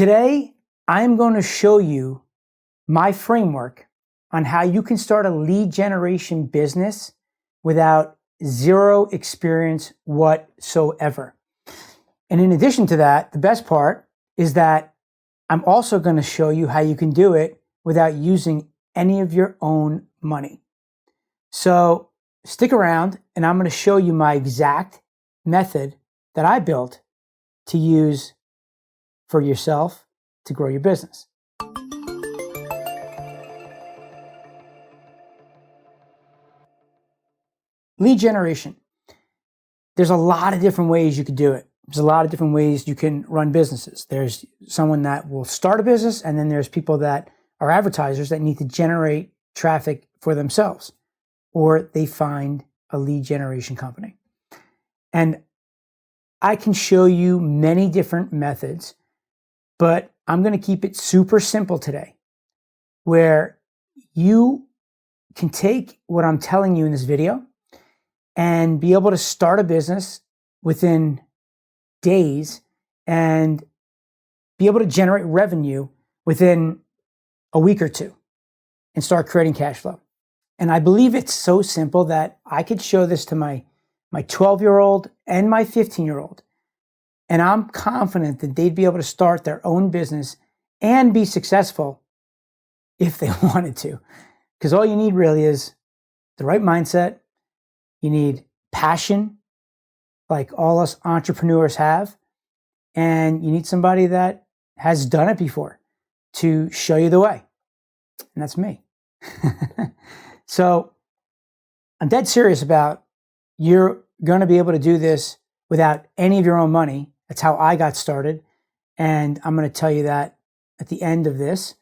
Today, I am going to show you my framework on how you can start a lead generation business without zero experience whatsoever. And in addition to that, the best part is that I'm also going to show you how you can do it without using any of your own money. So stick around and I'm going to show you my exact method that I built to use for yourself to grow your business. Lead generation. There's a lot of different ways you could do it. There's a lot of different ways you can run businesses. There's someone that will start a business, and then there's people that are advertisers that need to generate traffic for themselves, or they find a lead generation company. And I can show you many different methods, but I'm going to keep it super simple today, where you can take what I'm telling you in this video and be able to start a business within days and be able to generate revenue within a week or two and start creating cash flow. And I believe it's so simple that I could show this to my 12-year-old and my 15-year-old. And I'm confident that they'd be able to start their own business and be successful if they wanted to. Because all you need really is the right mindset. You need passion, like all us entrepreneurs have. And you need somebody that has done it before to show you the way. And that's me. So I'm dead serious about you're going to be able to do this without any of your own money. That's how I got started. And I'm going to tell you that at the end of this.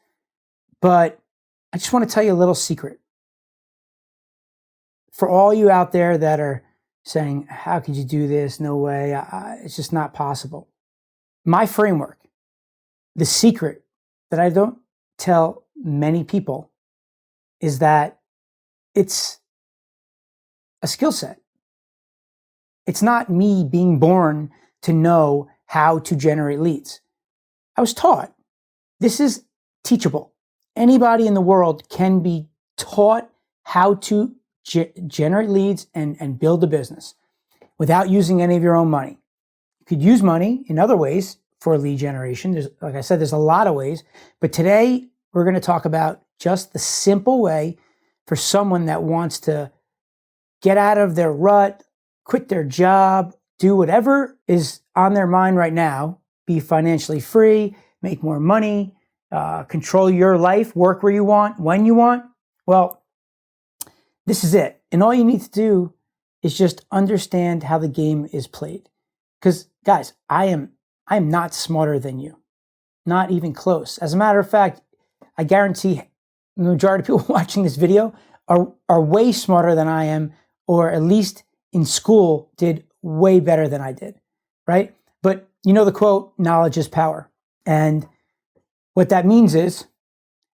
But I just want to tell you a little secret. For all you out there that are saying, how could you do this? No way. It's just not possible. My framework, the secret that I don't tell many people is that it's a skill set. It's not me being born to know how to generate leads. I was taught. This is teachable. Anybody in the world can be taught how to generate leads and build a business without using any of your own money. You could use money in other ways for lead generation. Like I said, there's a lot of ways, but today we're going to talk about just the simple way for someone that wants to get out of their rut, quit their job, do whatever is on their mind right now, be financially free, make more money, control your life, work where you want, when you want. Well, this is it. And all you need to do is just understand how the game is played. Because guys, I am not smarter than you. Not even close. As a matter of fact, I guarantee the majority of people watching this video are way smarter than I am, or at least in school did way better than I did, right? But you know the quote, knowledge is power. And what that means is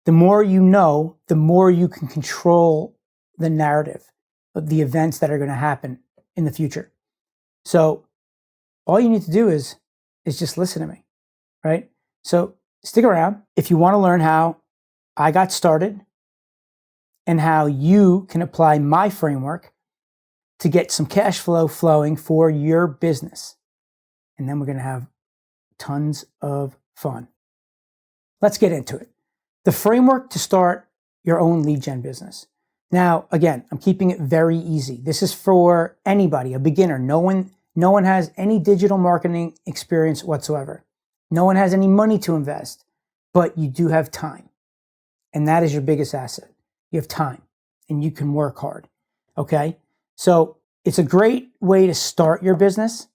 the more you know, the more you can control the narrative of the events that are going to happen in the future. So all you need to do is just listen to me, right? So stick around if you want to learn how I got started and how you can apply my framework to get some cash flow flowing for your business. And then we're going to have tons of fun. Let's get into it. The framework to start your own lead gen business. Now, again, I'm keeping it very easy. This is for anybody, a beginner. No one has any digital marketing experience whatsoever. No one has any money to invest, but you do have time. And that is your biggest asset. You have time and you can work hard. Okay. So it's a great way to start your business.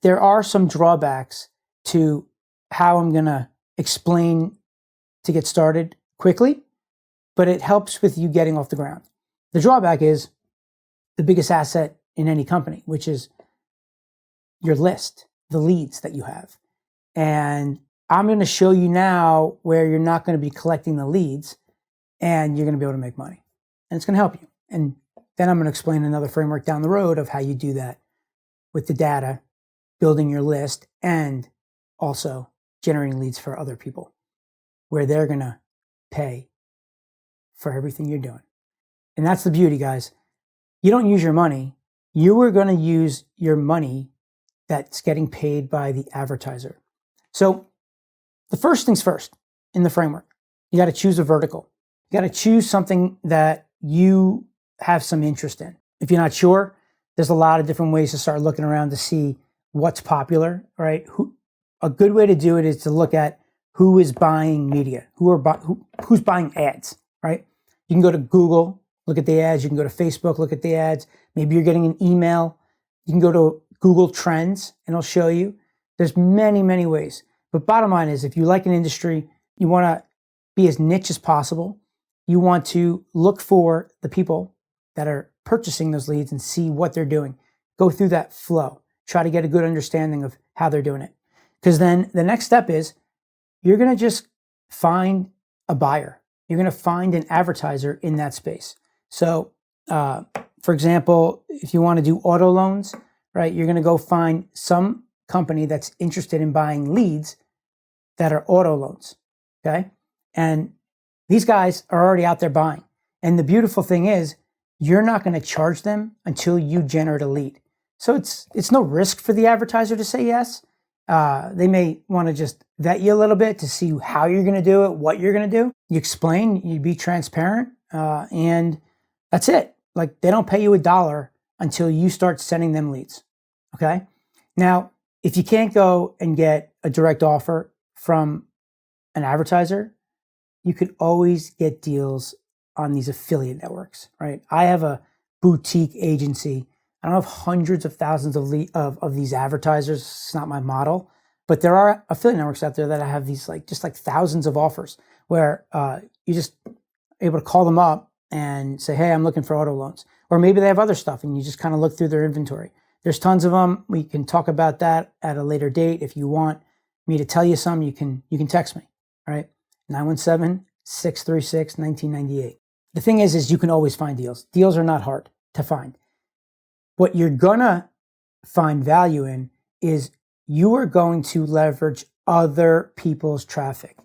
There are some drawbacks to how I'm going to explain to get started quickly, but it helps with you getting off the ground. The drawback is the biggest asset in any company, which is your list, the leads that you have. And I'm going to show you now where you're not going to be collecting the leads and you're going to be able to make money. And it's going to help you. And then I'm going to explain another framework down the road of how you do that with the data, building your list, and also generating leads for other people where they're going to pay for everything you're doing. And that's the beauty, guys. You don't use your money. You are going to use your money that's getting paid by the advertiser. So the first things first in the framework, you got to choose a vertical. You got to choose something that you have some interest in. If you're not sure, there's a lot of different ways to start looking around to see what's popular, right? A good way to do it is to look at who is buying media, who's buying ads, right? You can go to Google, look at the ads. You can go to Facebook, look at the ads. Maybe you're getting an email. You can go to Google Trends and it'll show you. There's many, many ways. But bottom line is, if you like an industry, you want to be as niche as possible. You want to look for the people that are purchasing those leads and see what they're doing. Go through that flow. Try to get a good understanding of how they're doing it. Because then the next step is you're going to just find a buyer. You're going to find an advertiser in that space. So, for example, if you want to do auto loans, right, you're going to go find some company that's interested in buying leads that are auto loans, okay? And these guys are already out there buying. And the beautiful thing is, you're not going to charge them until you generate a lead. So it's no risk for the advertiser to say yes. They may want to just vet you a little bit to see how you're going to do it, what you're going to do. You explain, you be transparent, and that's it. Like, they don't pay you $1 until you start sending them leads, okay? Now, if you can't go and get a direct offer from an advertiser, you could always get deals on these affiliate networks, right? I have a boutique agency. I don't have hundreds of thousands of these advertisers. It's not my model, but there are affiliate networks out there that have these just like thousands of offers where you just able to call them up and say, hey, I'm looking for auto loans. Or maybe they have other stuff and you just kind of look through their inventory. There's tons of them. We can talk about that at a later date. If you want me to tell you some, you can text me, all right? 917-636-1998. The thing is you can always find deals. Deals are not hard to find. What you're gonna find value in is you are going to leverage other people's traffic.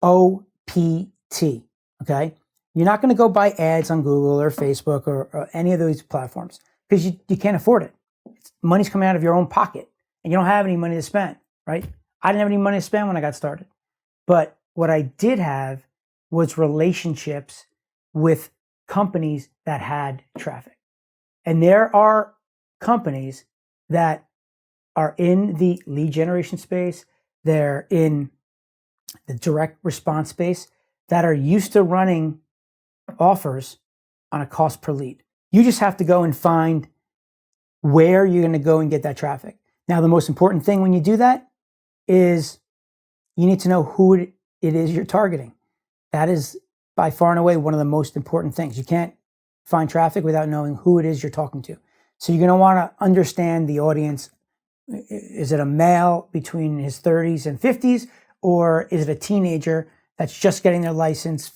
OPT, okay? You're not gonna go buy ads on Google or Facebook or any of those platforms because you can't afford it. Money's coming out of your own pocket and you don't have any money to spend, right? I didn't have any money to spend when I got started. But what I did have was relationships with companies that had traffic. And there are companies that are in the lead generation space, they're in the direct response space, that are used to running offers on a cost per lead. You just have to go and find where you're going to go and get that traffic. Now, the most important thing when you do that is you need to know who it is you're targeting. That is by far and away one of the most important things. You can't find traffic without knowing who it is you're talking to. So you're going to want to understand the audience. Is it a male between his 30s and 50s, or is it a teenager that's just getting their license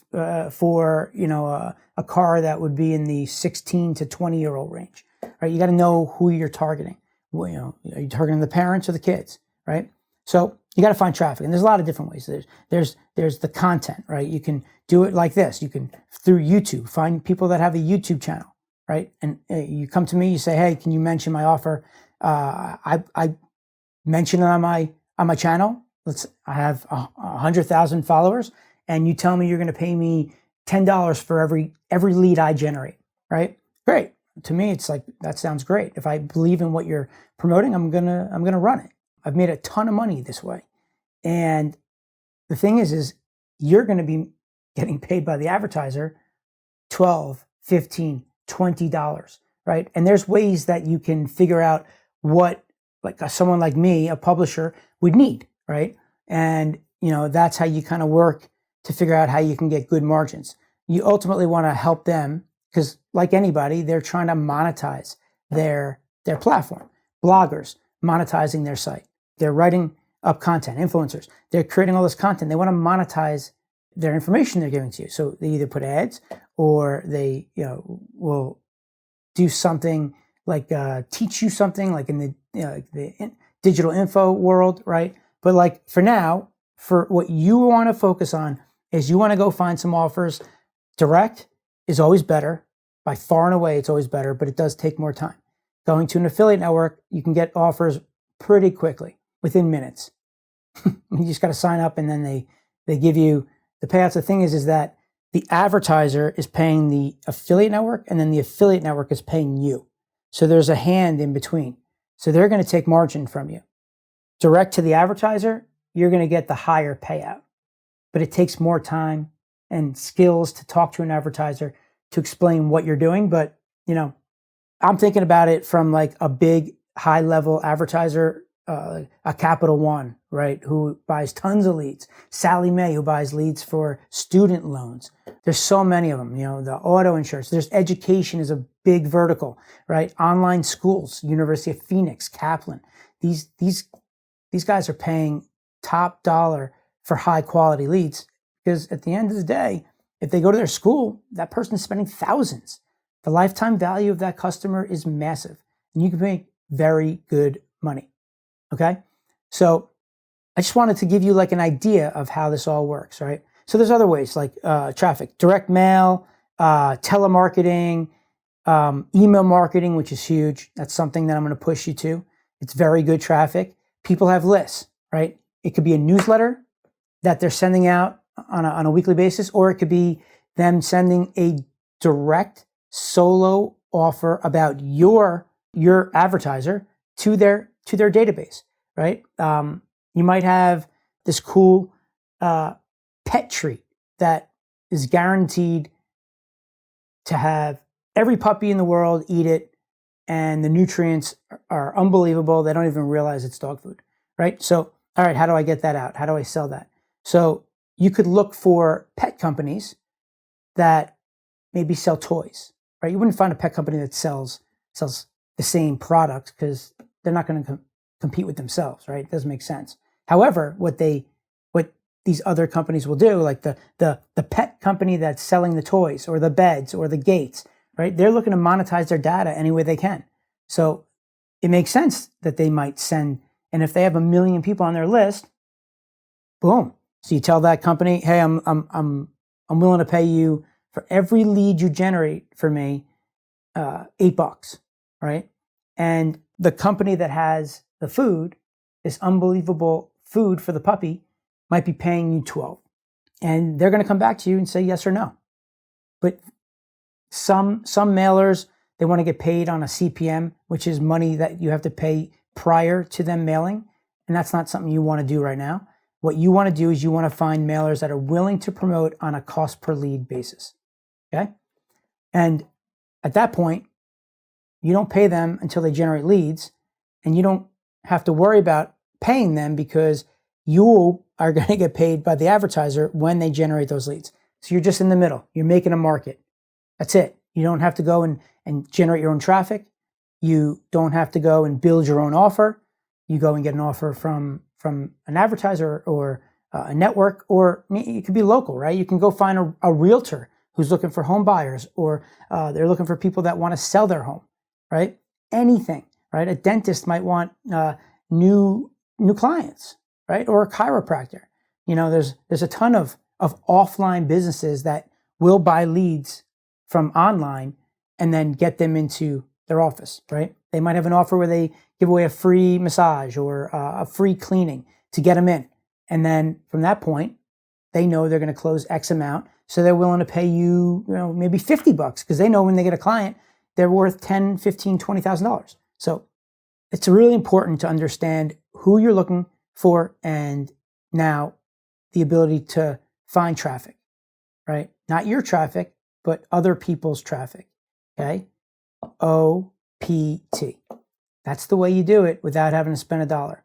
for a car that would be in the 16 to 20-year-old range? Right? You got to know who you're targeting. Well, are you targeting the parents or the kids? Right? So you got to find traffic, and there's a lot of different ways. There's the content, right? You can do it like this. You can, through YouTube, find people that have a YouTube channel, right? And you come to me, you say, hey, can you mention my offer? I mention it on my channel. I have 100,000 followers, and you tell me you're going to pay me $10 for every lead I generate, right? Great. To me, it's like, that sounds great. If I believe in what you're promoting, I'm gonna run it. I've made a ton of money this way. And the thing is you're going to be getting paid by the advertiser $12, $15, $20, right? And there's ways that you can figure out what, like someone like me, a publisher, would need, right? And, that's how you kind of work to figure out how you can get good margins. You ultimately want to help them because, like anybody, they're trying to monetize their platform. Bloggers monetizing their site. They're writing up content, influencers. They're creating all this content. They want to monetize their information they're giving to you. So they either put ads or they will do something like teach you something like in the digital info world, right? But like for now, for what you want to focus on is you want to go find some offers. Direct is always better. By far and away, it's always better, but it does take more time. Going to an affiliate network, you can get offers pretty quickly, within minutes. You just got to sign up, and then they give you the payouts. The thing is that the advertiser is paying the affiliate network, and then the affiliate network is paying you. So there's a hand in between. So they're going to take margin from you. Direct to the advertiser, you're going to get the higher payout. But it takes more time and skills to talk to an advertiser to explain what you're doing. But, I'm thinking about it from like a big high level advertiser, a Capital One, right? Who buys tons of leads. Sally Mae, who buys leads for student loans. There's so many of them, the auto insurance. There's education is a big vertical, right? Online schools, University of Phoenix, Kaplan. These guys are paying top dollar for high quality leads, because at the end of the day, if they go to their school, that person's spending thousands. The lifetime value of that customer is massive, and you can make very good money. Okay. So I just wanted to give you like an idea of how this all works, right? So there's other ways like traffic, direct mail, telemarketing, email marketing, which is huge. That's something that I'm going to push you to. It's very good traffic. People have lists, right? It could be a newsletter that they're sending out on a weekly basis, or it could be them sending a direct solo offer about your advertiser to their database, right? You might have this cool pet treat that is guaranteed to have every puppy in the world eat it, and the nutrients are unbelievable. They don't even realize it's dog food, right? So, all right, how do I get that out? How do I sell that? So you could look for pet companies that maybe sell toys, right? You wouldn't find a pet company that sells the same product, because they're not going to compete with themselves, right? It doesn't make sense. However, what these other companies will do, like the pet company that's selling the toys or the beds or the gates, right? They're looking to monetize their data any way they can. So it makes sense that they might send, and if they have 1 million people on their list, boom. So you tell that company, hey, I'm willing to pay you for every lead you generate for me, $8, right? And the company that has the food, this unbelievable food for the puppy, might be paying you 12. And they're going to come back to you and say yes or no. But some mailers, they want to get paid on a CPM, which is money that you have to pay prior to them mailing. And that's not something you want to do right now. What you want to do is you want to find mailers that are willing to promote on a cost per lead basis. Okay? And at that point, you don't pay them until they generate leads, and you don't have to worry about paying them, because you are going to get paid by the advertiser when they generate those leads. So you're just in the middle. You're making a market. That's it. You don't have to go and generate your own traffic. You don't have to go and build your own offer. You go and get an offer from an advertiser or a network, or it could be local, right? You can go find a realtor who's looking for home buyers, or they're looking for people that want to sell their home, right? Anything, right? A dentist might want new clients, right? Or a chiropractor. There's a ton of offline businesses that will buy leads from online and then get them into their office, right? They might have an offer where they give away a free massage or a free cleaning to get them in. And then from that point, they know they're going to close X amount. So they're willing to pay you, maybe $50, because they know when they get a client, they're worth $10, $15, $20,000. So it's really important to understand who you're looking for, and now the ability to find traffic, right? Not your traffic, but other people's traffic. Okay. OPT. That's the way you do it without having to spend $1.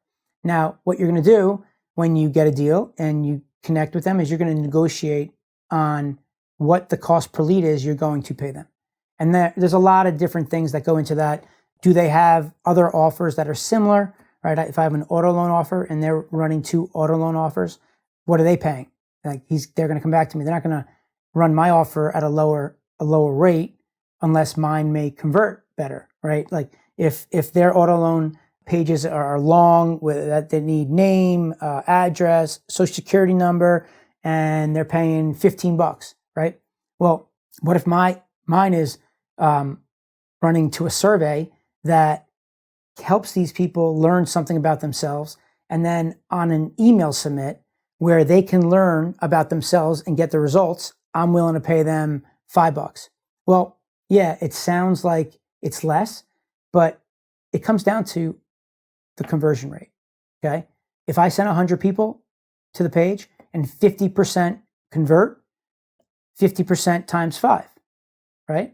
Now, what you're going to do when you get a deal and you connect with them is you're going to negotiate on what the cost per lead is you're going to pay them. And there's a lot of different things that go into that. Do they have other offers that are similar, right? If I have an auto loan offer and they're running 2 auto loan offers, what are they paying? They're going to come back to me. They're not going to run my offer at a lower rate unless mine may convert better, right? Like if their auto loan pages are long with that they need name, address, social security number, and they're paying $15, right? Well, what if mine is running to a survey that helps these people learn something about themselves, and then on an email submit where they can learn about themselves and get the results, I'm willing to pay them $5. Well, yeah, it sounds like it's less, but it comes down to the conversion rate. Okay. If I send 100 people to the page and 50% convert, 50% times 5, right?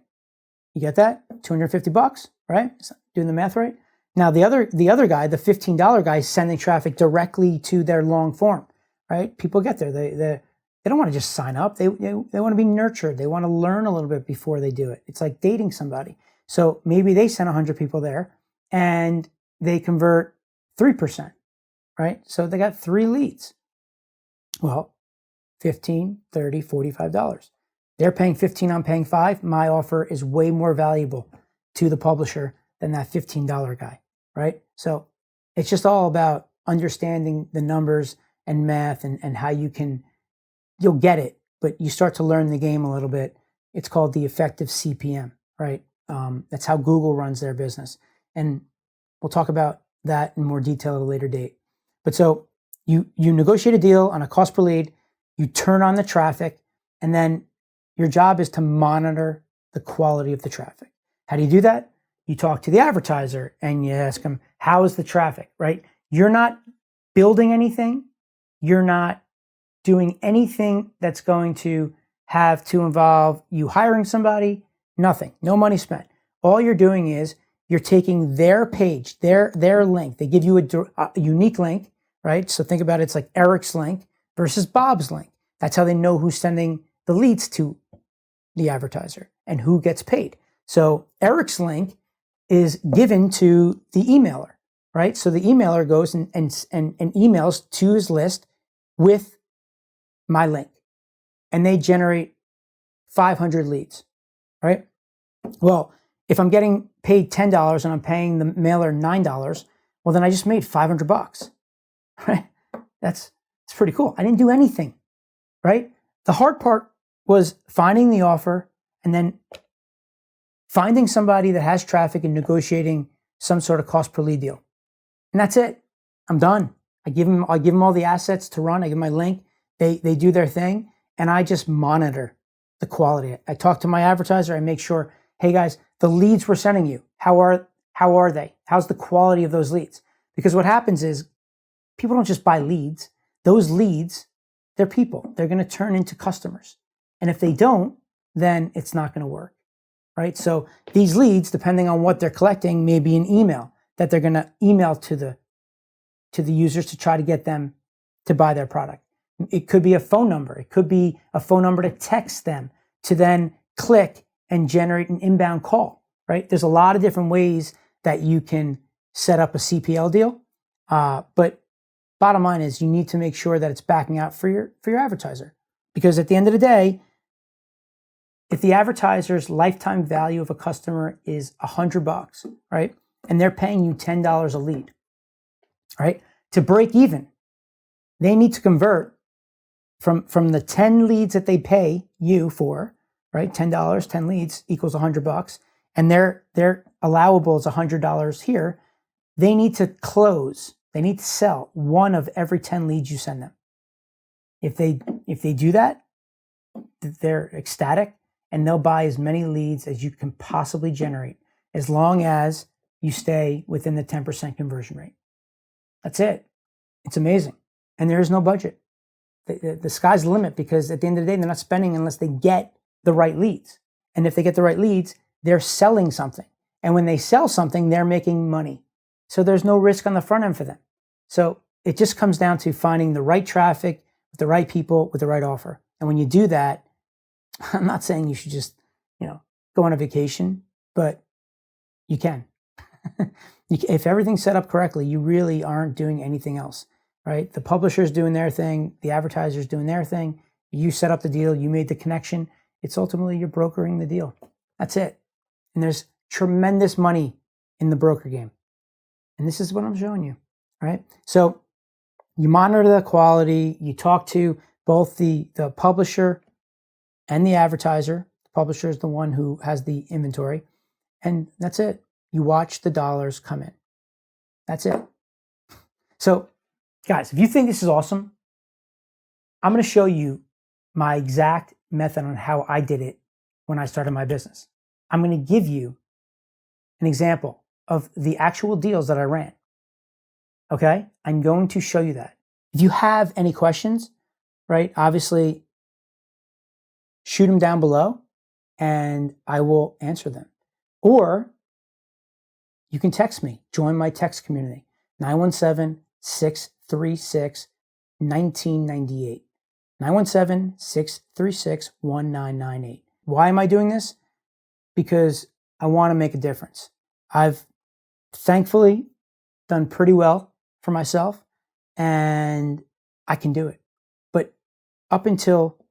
You get that? $250, right? Doing the math right. Now the other guy, the $15 guy, is sending traffic directly to their long form, right? People get there. They don't want to just sign up. They want to be nurtured. They want to learn a little bit before they do it. It's like dating somebody. So maybe they send 100 people there and they convert 3%, right? So they got 3 leads. Well, $15, $30, $45. They're paying 15, I'm paying 5. My offer is way more valuable to the publisher than that $15 guy, right? So it's just all about understanding the numbers and math and how you'll get it, but you start to learn the game a little bit. It's called the effective CPM, right? That's how Google runs their business. And we'll talk about that in more detail at a later date. But so you negotiate a deal on a cost per lead, you turn on the traffic, and then your job is to monitor the quality of the traffic. How do you do that? You talk to the advertiser and you ask them, how is the traffic, right? You're not building anything. You're not doing anything that's going to have to involve you hiring somebody, nothing, no money spent. All you're doing is you're taking their page, their link. They give you a unique link, right? So think about it, it's like Eric's link versus Bob's link. That's how they know who's sending the leads to the advertiser and who gets paid. So Eric's link is given to the emailer, right? So the emailer goes and emails to his list with my link, and they generate 500 leads, right? Well, if I'm getting paid $10 and I'm paying the mailer $9, well, then I just made $500, right? That's pretty cool. I didn't do anything, right? The hard part was finding the offer and then finding somebody that has traffic and negotiating some sort of cost per lead deal. And that's it. I'm done. I give them all the assets to run. I give my link. They do their thing, and I just monitor the quality. I talk to my advertiser. I make sure, hey guys, the leads we're sending you, how are they? How's the quality of those leads? Because what happens is people don't just buy leads. Those leads, they're people. They're going to turn into customers. And if they don't, then it's not going to work, right? So these leads, depending on what they're collecting, may be an email that they're going to email to the users to try to get them to buy their product. It could be a phone number. It could be a phone number to text them to then click and generate an inbound call, right? There's a lot of different ways that you can set up a CPL deal. But bottom line is you need to make sure that it's backing out for your advertiser. Because at the end of the day, if the advertiser's lifetime value of a customer is $100, right? And they're paying you $10 a lead, right? To break even, they need to convert from the 10 leads that they pay you for, right? $10, 10 leads equals $100, and their allowable is $100 here. They need to close. They need to sell one of every 10 leads you send them. If they do that, they're ecstatic, and they'll buy as many leads as you can possibly generate, as long as you stay within the 10% conversion rate. That's it. It's amazing. And there is no budget. The sky's the limit, because at the end of the day, they're not spending unless they get the right leads. And if they get the right leads, they're selling something. And when they sell something, they're making money. So there's no risk on the front end for them. So it just comes down to finding the right traffic with the right people with the right offer. And when you do that, I'm not saying you should just, go on a vacation, but you can. If everything's set up correctly, you really aren't doing anything else, right? The publisher's doing their thing, the advertiser's doing their thing. You set up the deal, you made the connection. It's ultimately you're brokering the deal. That's it. And there's tremendous money in the broker game. And this is what I'm showing you, right? So you monitor the quality, you talk to both the publisher and the advertiser. The publisher is the one who has the inventory, and that's it. You watch the dollars come in. That's it. So, guys, if you think this is awesome, I'm going to show you my exact method on how I did it when I started my business. I'm going to give you an example of the actual deals that I ran. Okay? I'm going to show you that. If you have any questions, right, obviously shoot them down below and I will answer them. Or you can text me, join my text community, 917-636-1998. 917-636-1998. Why am I doing this? Because I want to make a difference. I've thankfully done pretty well for myself and I can do it. But up until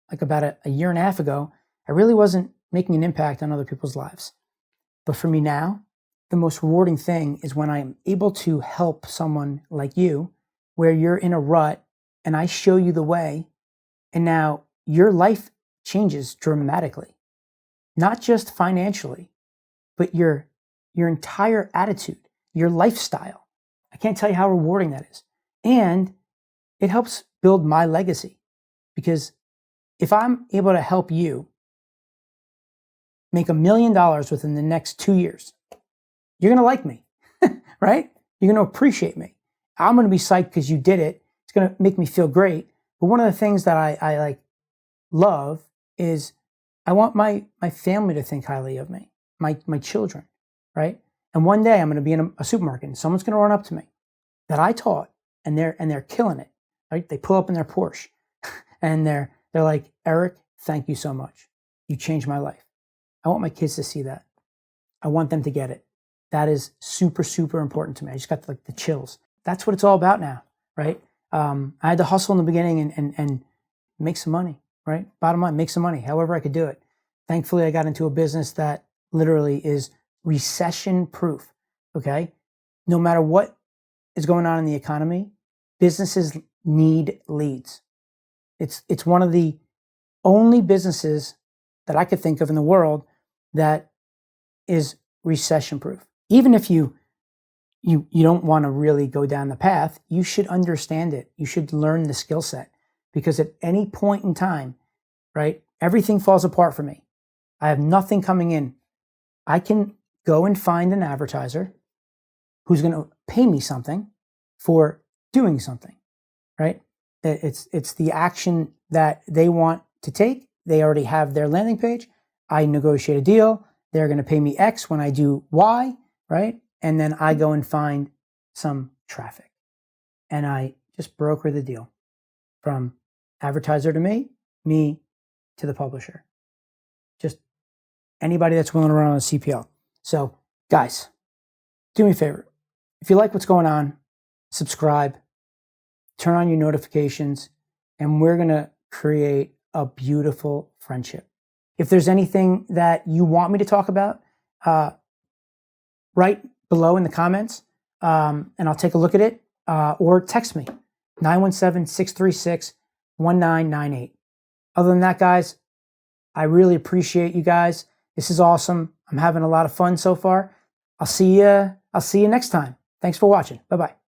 like about a year and a half ago, I really wasn't making an impact on other people's lives. But for me now, the most rewarding thing is when I'm able to help someone like you, where you're in a rut and I show you the way, and now your life changes dramatically. Not just financially, but your entire attitude, your lifestyle. I can't tell you how rewarding that is. And it helps build my legacy, because if I'm able to help you make $1 million within the next 2 years, you're going to like me, right? You're going to appreciate me. I'm going to be psyched because you did it. It's going to make me feel great. But one of the things that I like love is I want my family to think highly of me, my children, right? And one day I'm going to be in a supermarket and someone's going to run up to me that I taught, and they're killing it, right? They pull up in their Porsche and they're like, Eric, thank you so much. You changed my life. I want my kids to see that. I want them to get it. That is super, super important to me. I just got like the chills. That's what it's all about now, right? I had to hustle in the beginning and make some money, right? Bottom line, make some money, however I could do it. Thankfully, I got into a business that literally is recession proof, okay? No matter what is going on in the economy, businesses need leads. It's one of the only businesses that I could think of in the world that is recession proof. Even if you don't want to really go down the path, you should understand it. You should learn the skill set, because at any point in time, right, everything falls apart for me. I have nothing coming in. I can go and find an advertiser who's going to pay me something for doing something, right? It's the action that they want to take. They already have their landing page. I negotiate a deal. They're going to pay me X when I do Y, right? And then I go and find some traffic. And I just broker the deal from advertiser to me to the publisher. Just anybody that's willing to run on a CPL. So, guys, do me a favor. If you like what's going on, subscribe, turn on your notifications, and we're going to create a beautiful friendship. If there's anything that you want me to talk about, write below in the comments, and I'll take a look at it, or text me, 917-636-1998. Other than that, guys, I really appreciate you guys. This is awesome. I'm having a lot of fun so far. I'll see you next time. Thanks for watching. Bye-bye.